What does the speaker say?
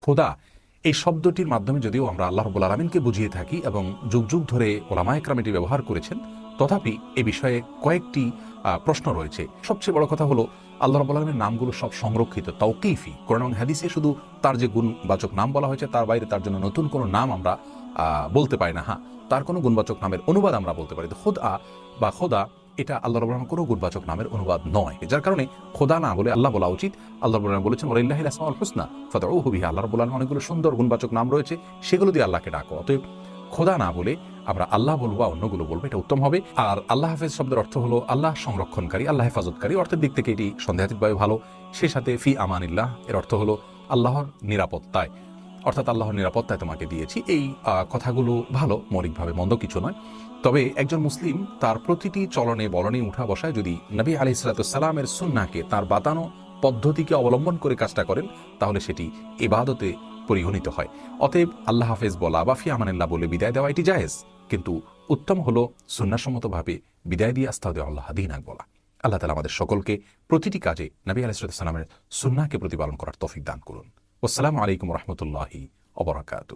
খোদা এই শব্দটির মাধ্যমে যদিও আমরা আল্লাহ রাব্বুল আলামিনকে বুঝিয়ে থাকি এবং যুগ যুগ ধরে ওলামায়ে কেরাম এটি ব্যবহার করেছেন, তথাপি এ বিষয়ে কয়েকটি প্রশ্ন রয়েছে। সবচেয়ে বড় কথা হলো আল্লাহ রাব্বুল আলামিনের নামগুলো সব সংরক্ষিত তাওকীফি। কোরআন এবং হাদিসে শুধু তার যে গুণবাচক নাম বলা হয়েছে তার বাইরে তার জন্য নতুন কোনো নাম আমরা বলতে পারি না। হ্যাঁ, তার কোনো গুণবাচক নামের অনুবাদ আমরা বলতে পারি। তো খোদা বা খোদা এটা আল্লাহ রাব্বুল আলামিনের কোনো গুণবাচক নামের অনুবাদ নয়, যার কারণে খোদা না বলে আল্লাহ বলা উচিত। আল্লাহ রাব্বুল আলামিন বলেছেন ওয়ালিল্লাহিল আসমাউল হুসনা ফাদউহু বিহা। আল্লাহ রাব্বুল আলামিনের অনেকগুলো সুন্দর গুণবাচক নাম রয়েছে, সেগুলো দিয়ে আল্লাহকে ডাকো। অতএব খোদা না বলে আমরা আল্লাহ বলবো বা অন্যগুলো বলবো, এটা উত্তম হবে। আর আল্লাহ হাফেজ শব্দের অর্থ হলো আল্লাহ সংরক্ষণকারী, আল্লাহ হেফাজতকারী। অর্থের দিক থেকে এটি সন্দেহাতীতভাবে ভালো। সে সাথে ফি আমানিল্লাহ এর অর্থ হলো আল্লাহর নিরাপত্তায়, অর্থাৎ আল্লাহর নিরাপত্তায় তোমাকে দিয়েছি। এই কথাগুলো ভালো, মৌলিকভাবে মন্দ কিছু নয়। তবে একজন মুসলিম তার প্রতিটি চলনে বলনে উঠা বসায় যদি নবী আলাইহিস সালামের সুন্নাহকে, তার বাতানো পদ্ধতিকে অবলম্বন করে কাজটা করেন, তাহলে সেটি ইবাদতে পরিগণিত হয়। অতএব আল্লাহ হাফেজ বলা বা ফি আমানিল্লাহ বলে বিদায় দেওয়া এটি জায়েজ, কিন্তু উত্তম হলো সুন্নাহসম্মতভাবে বিদায় দিয়ে আস্তাগফিরুল্লাহ দীনাক বলা। আল্লাহ তাআলা আমাদের সকলকে প্রতিটি কাজে নবী আলাইহিস সালামের সুন্নাহকে প্রতিপালন করার তৌফিক দান করুন। আসসালামু আলাইকুম ওয়া রাহমাতুল্লাহি ওয়া বারাকাতুহু।